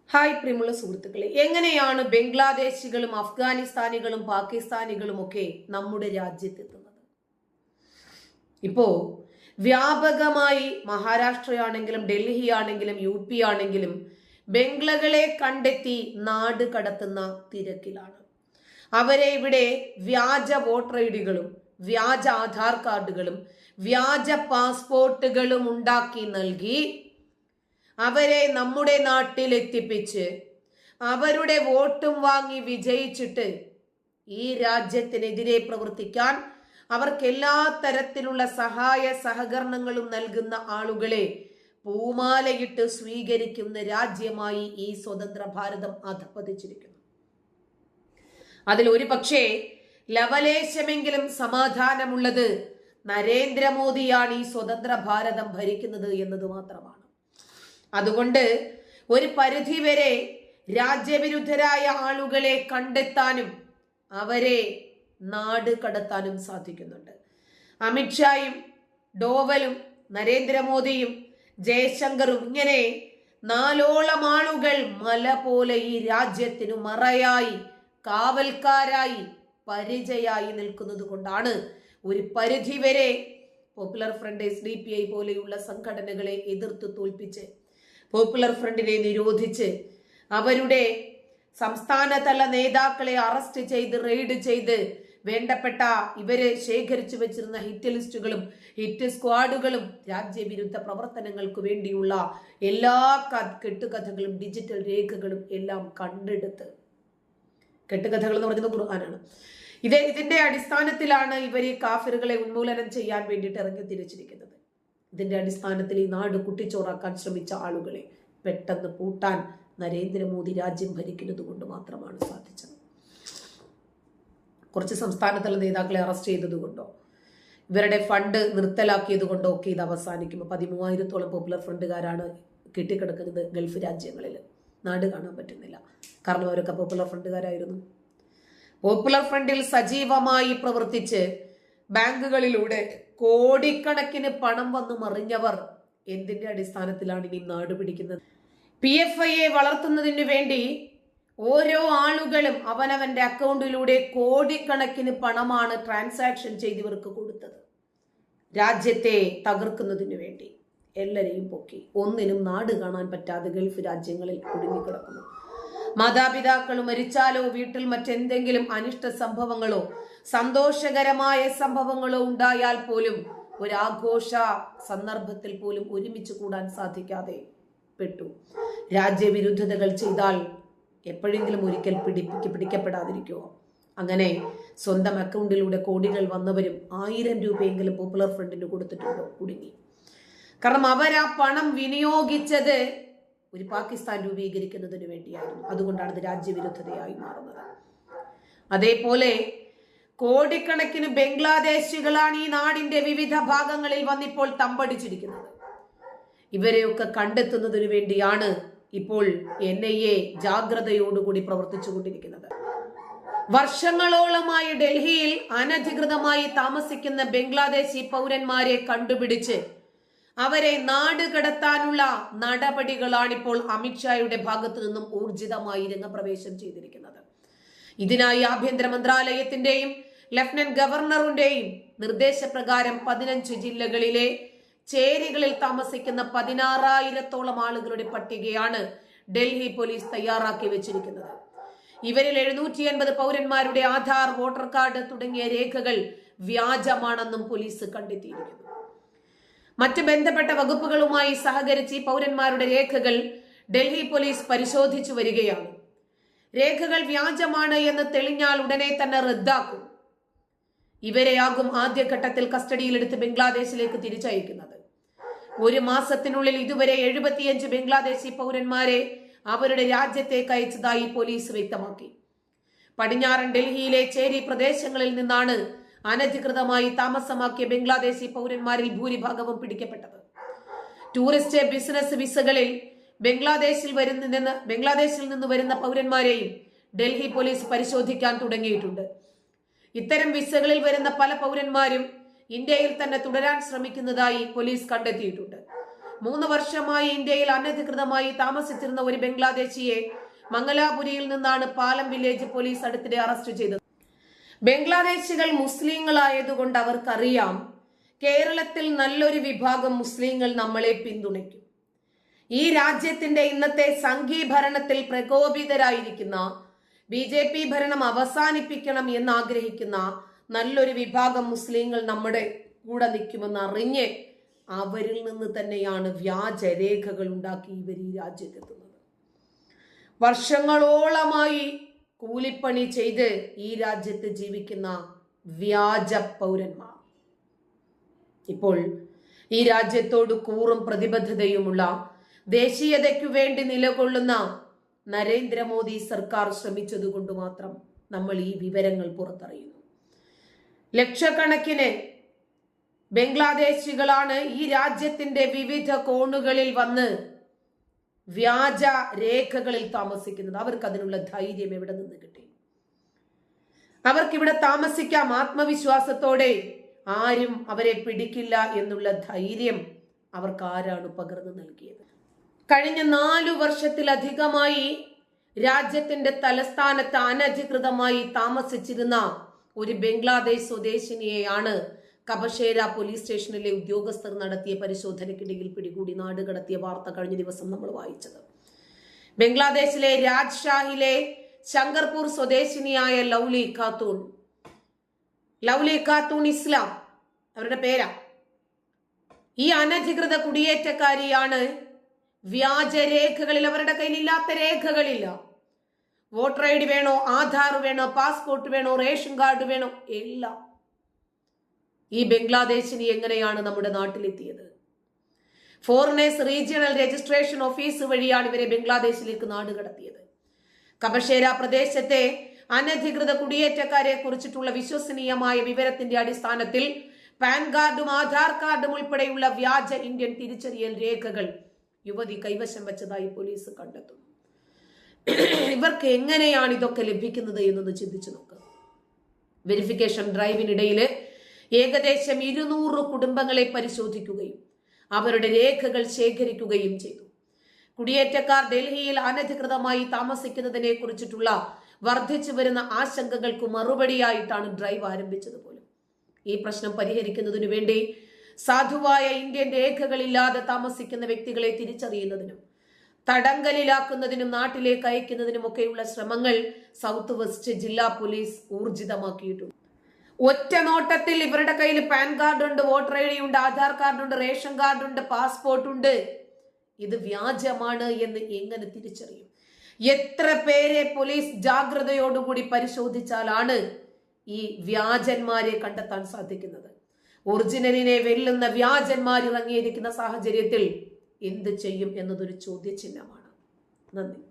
Hi പ്രിയമുള്ള സുഹൃത്തുക്കളെ, എങ്ങനെയാണ് ബംഗ്ലാദേശികളും അഫ്ഗാനിസ്ഥാനികളും പാകിസ്ഥാനികളും ഒക്കെ നമ്മുടെ രാജ്യത്തെത്തുന്നത്? ഇപ്പോ വ്യാപകമായി മഹാരാഷ്ട്രയാണെങ്കിലും ഡൽഹി ആണെങ്കിലും UP ആണെങ്കിലും ബംഗ്ലകളെ കണ്ടെത്തി നാട് കടത്തുന്ന തിരക്കിലാണ്. അവരെ ഇവിടെ വ്യാജ വോട്ടർ ഐഡികളും വ്യാജ ആധാർ കാർഡുകളും വ്യാജ പാസ്പോർട്ടുകളും ഉണ്ടാക്കി നൽകി അവരെ നമ്മുടെ നാട്ടിൽ എത്തിപ്പിച്ച് അവരുടെ വോട്ടും വാങ്ങി വിജയിച്ചിട്ട് ഈ രാജ്യത്തിനെതിരെ പ്രവർത്തിക്കാൻ അവർക്ക് എല്ലാ തരത്തിലുള്ള സഹായ സഹകരണങ്ങളും നൽകുന്ന ആളുകളെ പൂമാലയിട്ട് സ്വീകരിക്കുന്ന രാജ്യമായി ഈ സ്വതന്ത്ര ഭാരതം അധപ്പതിച്ചിരിക്കുന്നു. അതിൽ ഒരു പക്ഷേ ലവലേശമെങ്കിലും സമാധാനമുള്ളത് നരേന്ദ്രമോദിയാണ് ഈ സ്വതന്ത്ര ഭാരതം ഭരിക്കുന്നത് എന്നത് മാത്രമാണ്. അതുകൊണ്ട് ഒരു പരിധിവരെ രാജ്യവിരുദ്ധരായ ആളുകളെ കണ്ടെത്താനും അവരെ നാട് കടത്താനും സാധിക്കുന്നുണ്ട്. അമിത്ഷായും ഡോവലും നരേന്ദ്രമോദിയും ജയശങ്കറും ഇങ്ങനെ 4ഓളം ആളുകൾ മല പോലെ ഈ രാജ്യത്തിനു മറയായി കാവൽക്കാരായി പരിചയായി നിൽക്കുന്നത് കൊണ്ടാണ് ഒരു പരിധിവരെ പോപ്പുലർ ഫ്രണ്ട് SDPI പോലെയുള്ള സംഘടനകളെ എതിർത്ത് തോൽപ്പിച്ച് പോപ്പുലർ ഫ്രണ്ടിനെ നിരോധിച്ച് അവരുടെ സംസ്ഥാനതല നേതാക്കളെ അറസ്റ്റ് ചെയ്ത് റെയ്ഡ് ചെയ്ത് വേണ്ടപ്പെട്ട ഇവരെ ശേഖരിച്ചു വെച്ചിരുന്ന ഹിറ്റ് ലിസ്റ്റുകളും ഹിറ്റ് സ്ക്വാഡുകളും രാജ്യവിരുദ്ധ പ്രവർത്തനങ്ങൾക്ക് വേണ്ടിയുള്ള എല്ലാ കെട്ടുകഥകളും ഡിജിറ്റൽ രേഖകളും എല്ലാം കണ്ടെടുത്ത്, കെട്ടുകഥകൾ എന്ന് പറയുന്നത് ഖുർആനാണ്, ഇതിന്റെ അടിസ്ഥാനത്തിലാണ് ഇവർ ഈ കാഫിറുകളെ ഉന്മൂലനം ചെയ്യാൻ വേണ്ടിയിട്ട് ഇറങ്ങി തിരിച്ചിരിക്കുന്നത്. ഇതിന്റെ അടിസ്ഥാനത്തിൽ ഈ നാട് കുട്ടിച്ചോറാക്കാൻ ശ്രമിച്ച ആളുകളെ പെട്ടെന്ന് പൂട്ടാൻ നരേന്ദ്രമോദി രാജ്യം ഭരിക്കുന്നത് കൊണ്ട് മാത്രമാണ് സാധിച്ചത്. കുറച്ച് സംസ്ഥാനത്തുള്ള നേതാക്കളെ അറസ്റ്റ് ചെയ്തതുകൊണ്ടോ ഇവരുടെ ഫണ്ട് നിർത്തലാക്കിയത് കൊണ്ടോ ഒക്കെ ഇത് അവസാനിക്കുമ്പോൾ 13,000-ഓളം പോപ്പുലർ ഫ്രണ്ടുകാരാണ് കെട്ടിക്കിടക്കുന്നത് ഗൾഫ് രാജ്യങ്ങളിൽ. നാട് കാണാൻ പറ്റുന്നില്ല. കാരണം അവരൊക്കെ പോപ്പുലർ ഫ്രണ്ടുകാരായിരുന്നു. പോപ്പുലർ ഫ്രണ്ടിൽ സജീവമായി പ്രവർത്തിച്ച് ബാങ്കുകളിലൂടെ കോടിക്കണക്കിന് പണം വന്നു മറിഞ്ഞവർ എന്തിന്റെ അടിസ്ഥാനത്തിലാണ് ഇനി നാട് പിടിക്കുന്നത്? PFIയെ വളർത്തുന്നതിന് വേണ്ടി ഓരോ ആളുകളും അവനവന്റെ അക്കൗണ്ടിലൂടെ കോടിക്കണക്കിന് പണമാണ് ട്രാൻസാക്ഷൻ ചെയ്തവർക്ക് കൊടുത്തത്. രാജ്യത്തെ തകർക്കുന്നതിന് വേണ്ടി എല്ലാരെയും പൊക്കി ഒന്നിനും നാട് കാണാൻ പറ്റാതെ ഗൾഫ് രാജ്യങ്ങളിൽ കുടുങ്ങിക്കിടക്കുന്നു. മാതാപിതാക്കൾ മരിച്ചാലോ വീട്ടിൽ മറ്റെന്തെങ്കിലും അനിഷ്ട സംഭവങ്ങളോ സന്തോഷകരമായ സംഭവങ്ങളോ ഉണ്ടായാൽ പോലും ഒരാഘോഷ സന്ദർഭത്തിൽ പോലും ഒരുമിച്ച് കൂടാൻ സാധിക്കാതെ പെട്ടു. രാജ്യവിരുദ്ധതകൾ ചെയ്താൽ എപ്പോഴെങ്കിലും ഒരിക്കൽ പിടിക്കപ്പെടാതിരിക്കുമോ? അങ്ങനെ സ്വന്തം അക്കൗണ്ടിലൂടെ കോടികൾ വന്നവരും 1000 രൂപയെങ്കിലും പോപ്പുലർ ഫ്രണ്ടിന് കൊടുത്തിട്ടുണ്ടോ? കുടുങ്ങി. കാരണം അവർ ആ പണം വിനിയോഗിച്ചത് ഒരു പാകിസ്ഥാൻ രൂപീകരിക്കുന്നതിന് വേണ്ടിയായിരുന്നു. അതുകൊണ്ടാണ് ഇത് രാജ്യവിരുദ്ധതയായി മാറുന്നത്. അതേപോലെ കോടിക്കണക്കിന് ബംഗ്ലാദേശികളാണ് ഈ നാടിന്റെ വിവിധ ഭാഗങ്ങളിൽ വന്നിപ്പോൾ തമ്പടിച്ചിരിക്കുന്നത്. ഇവരെയൊക്കെ കണ്ടെത്തുന്നതിന് വേണ്ടിയാണ് ഇപ്പോൾ NIA ജാഗ്രതയോടുകൂടി പ്രവർത്തിച്ചു കൊണ്ടിരിക്കുന്നത്. വർഷങ്ങളോളമായി ഡൽഹിയിൽ അനധികൃതമായി താമസിക്കുന്ന ബംഗ്ലാദേശി പൗരന്മാരെ കണ്ടുപിടിച്ച് അവരെ നാട് കടത്താനുള്ള നടപടികളാണിപ്പോൾ അമിത്ഷായുടെ ഭാഗത്തു നിന്നും ഊർജിതമായി രംഗപ്രവേശം ചെയ്തിരിക്കുന്നത്. ഇതിനായി ആഭ്യന്തര മന്ത്രാലയത്തിന്റെയും ലഫ്റ്റനന്റ് ഗവർണറുടെയും നിർദ്ദേശപ്രകാരം 15 ജില്ലകളിലെ ചേരികളിൽ താമസിക്കുന്ന 16,000-ഓളം ആളുകളുടെ പട്ടികയാണ് ഡൽഹി പോലീസ് തയ്യാറാക്കി വെച്ചിരിക്കുന്നത്. ഇവരിൽ 780 പൗരന്മാരുടെ ആധാർ, വോട്ടർ കാർഡ് തുടങ്ങിയ രേഖകൾ വ്യാജമാണെന്നും പോലീസ് കണ്ടെത്തിയിരിക്കുന്നു. മറ്റ് ബന്ധപ്പെട്ട വകുപ്പുകളുമായി സഹകരിച്ച് ഈ പൗരന്മാരുടെ രേഖകൾ ഡൽഹി പോലീസ് പരിശോധിച്ചു വരികയാണ്. രേഖകൾ വ്യാജമാണ് എന്ന് തെളിഞ്ഞാൽ ഉടനെ തന്നെ റദ്ദാക്കും. ഇവരെയാകും ആദ്യഘട്ടത്തിൽ കസ്റ്റഡിയിലെടുത്ത് ബംഗ്ലാദേശിലേക്ക് തിരിച്ചയക്കുന്നത്. 1 മാസത്തിനുള്ളിൽ ഇതുവരെ 75 ബംഗ്ലാദേശി പൗരന്മാരെ അവരുടെ രാജ്യത്തേക്ക് അയച്ചതായി പോലീസ് വ്യക്തമാക്കി. പടിഞ്ഞാറൻ ഡൽഹിയിലെ ചേരി പ്രദേശങ്ങളിൽ നിന്നാണ് അനധികൃതമായി താമസമാക്കിയ ബംഗ്ലാദേശി പൗരന്മാരിൽ ഭൂരിഭാഗവും പിടിക്കപ്പെട്ടത്. ടൂറിസ്റ്റ് ബിസിനസ് വിസകളിൽ ബംഗ്ലാദേശിൽ നിന്ന് വരുന്ന പൗരന്മാരെയും ഡൽഹി പോലീസ് പരിശോധിക്കാൻ തുടങ്ങിയിട്ടുണ്ട്. ഇത്തരം വിസകളിൽ വരുന്ന പല പൗരന്മാരും ഇന്ത്യയിൽ തന്നെ തുടരാൻ ശ്രമിക്കുന്നതായി പോലീസ് കണ്ടെത്തിയിട്ടുണ്ട്. 3 വർഷമായി ഇന്ത്യയിൽ അനധികൃതമായി താമസിച്ചിരുന്ന ഒരു ബംഗ്ലാദേശിയെ മംഗലാപുരിയിൽ നിന്നാണ് പാലം വില്ലേജ് പോലീസ് അടുത്തിടെ അറസ്റ്റ് ചെയ്തത്. ബംഗ്ലാദേശികൾ മുസ്ലിങ്ങളായതുകൊണ്ട് അവർക്കറിയാം കേരളത്തിൽ നല്ലൊരു വിഭാഗം മുസ്ലിങ്ങൾ നമ്മളെ പിന്തുണയ്ക്കും. ഈ രാജ്യത്തിന്റെ ഇന്നത്തെ സംഘീഭരണത്തിൽ പ്രകോപിതരായിരിക്കുന്ന BJP ഭരണം അവസാനിപ്പിക്കണം എന്നാഗ്രഹിക്കുന്ന നല്ലൊരു വിഭാഗം മുസ്ലിങ്ങൾ നമ്മുടെ കൂടെ നിൽക്കുമെന്ന് അറിഞ്ഞ് അവരിൽ നിന്ന് തന്നെയാണ് വ്യാജരേഖകൾ ഉണ്ടാക്കി ഇവർ ഈ രാജ്യത്തെത്തുന്നത്. വർഷങ്ങളോളമായി കൂലിപ്പണി ചെയ്ത് ഈ രാജ്യത്ത് ജീവിക്കുന്ന വ്യാജ പൗരന്മാർ ഇപ്പോൾ ഈ രാജ്യത്തോട് കൂറും പ്രതിബദ്ധതയുമുള്ള ദേശീയതയ്ക്കു വേണ്ടി നിലകൊള്ളുന്ന നരേന്ദ്രമോദി സർക്കാർ ശ്രമിച്ചതുകൊണ്ട് മാത്രം നമ്മൾ ഈ വിവരങ്ങൾ പുറത്തറിയുന്നു. ലക്ഷക്കണക്കിന് ബംഗ്ലാദേശികളാണ് ഈ രാജ്യത്തിന്റെ വിവിധ കോണുകളിൽ വന്ന് വ്യാജ രേഖകളിൽ താമസിക്കുന്നത്. അവർക്ക് അതിനുള്ള ധൈര്യം എവിടെ നിന്ന് കിട്ടി? അവർക്കിവിടെ താമസിക്കാം ആത്മവിശ്വാസത്തോടെ, ആരും അവരെ പിടിക്കില്ല എന്നുള്ള ധൈര്യം അവർക്ക് ആരാണ് പകർന്നു നൽകിയത്? കഴിഞ്ഞ 4 വർഷത്തിലധികമായി രാജ്യത്തിന്റെ തലസ്ഥാനത്ത് അനധികൃതമായി താമസിച്ചിരുന്ന ഒരു ബംഗ്ലാദേശ് സ്വദേശിനിയെയാണ് കബശേര പോലീസ് സ്റ്റേഷനിലെ ഉദ്യോഗസ്ഥർ നടത്തിയ പരിശോധനയ്ക്കിടയിൽ പിടികൂടി നാടുകടത്തിയ വാർത്ത കഴിഞ്ഞ ദിവസം നമ്മൾ വായിച്ചത്. ബംഗ്ലാദേശിലെ രാജ്ഷാഹിലെ ശങ്കർപൂർ സ്വദേശിനിയായ ലൗലി ഖാത്തൂൺ ഇസ്ലാം അവരുടെ പേരാ. ഈ അനധികൃത കുടിയേറ്റക്കാരിയാണ് വ്യാജരേഖകളിൽ, അവരുടെ കയ്യിൽ ഇല്ലാത്ത രേഖകളില്ല. വോട്ടർ ID വേണോ, ആധാർ വേണോ, പാസ്പോർട്ട് വേണോ, റേഷൻ കാർഡ് വേണോ, എല്ലാം. ഈ ബംഗ്ലാദേശിനി എങ്ങനെയാണ് നമ്മുടെ നാട്ടിലെത്തിയത്? ഫോറിനേഴ്സ് റീജിയണൽ രജിസ്ട്രേഷൻ ഓഫീസ് വഴിയാണ് ഇവരെ ബംഗ്ലാദേശിലേക്ക് നാടുകടത്തിയത്. കബശേര പ്രദേശത്തെ അനധികൃത കുടിയേറ്റക്കാരെ കുറിച്ചിട്ടുള്ള വിശ്വസനീയമായ വിവരത്തിന്റെ അടിസ്ഥാനത്തിൽ പാൻ കാർഡും ആധാർ കാർഡും ഉൾപ്പെടെയുള്ള വ്യാജ ഇന്ത്യൻ തിരിച്ചറിയൽ രേഖകൾ യുവതി കൈവശം വെച്ചതായി പോലീസ് കണ്ടെത്തുന്നു. ഇവർക്ക് എങ്ങനെയാണ് ഇതൊക്കെ ലഭിക്കുന്നത് എന്നൊന്ന് ചിന്തിച്ചു നോക്കുക. വെരിഫിക്കേഷൻ ഡ്രൈവിനിടയിൽ ഏകദേശം 200 കുടുംബങ്ങളെ പരിശോധിക്കുകയും അവരുടെ രേഖകൾ ശേഖരിക്കുകയും ചെയ്തു. കുടിയേറ്റക്കാർ ഡൽഹിയിൽ അനധികൃതമായി താമസിക്കുന്നതിനെ കുറിച്ചിട്ടുള്ള വർദ്ധിച്ചു വരുന്ന ആശങ്കകൾക്ക് മറുപടിയായിട്ടാണ് ഡ്രൈവ് ആരംഭിച്ചത് പോലും. ഈ പ്രശ്നം പരിഹരിക്കുന്നതിനു വേണ്ടി സാധുവായ ഇന്ത്യൻ രേഖകളില്ലാതെ താമസിക്കുന്ന വ്യക്തികളെ തിരിച്ചറിയുന്നതിനും തടങ്കലിലാക്കുന്നതിനും നാട്ടിലേക്ക് അയക്കുന്നതിനുമൊക്കെയുള്ള ശ്രമങ്ങൾ സൗത്ത് വെസ്റ്റ് ജില്ലാ പോലീസ് ഊർജിതമാക്കിയിട്ടുണ്ട്. ഒറ്റ നോട്ടത്തിൽ ഇവരുടെ കയ്യിൽ പാൻ കാർഡ് ഉണ്ട്, വോട്ടർ ID ഉണ്ട്, ആധാർ കാർഡ് ഉണ്ട്, റേഷൻ കാർഡ് ഉണ്ട്, പാസ്പോർട്ട് ഉണ്ട്. ഇത് വ്യാജമാണ് എന്ന് എങ്ങനെ തിരിച്ചറിയും? എത്ര പേരെ പോലീസ് ജാഗ്രതയോടുകൂടി പരിശോധിച്ചാലാണ് ഈ വ്യാജന്മാരെ കണ്ടെത്താൻ സാധിക്കുന്നത്? ഒറിജിനലിനെ വെല്ലുന്ന വ്യാജന്മാർ ഇറങ്ങിയിരിക്കുന്ന സാഹചര്യത്തിൽ എന്ത് ചെയ്യും എന്നതൊരു ചോദ്യചിഹ്നമാണ്. നന്ദി.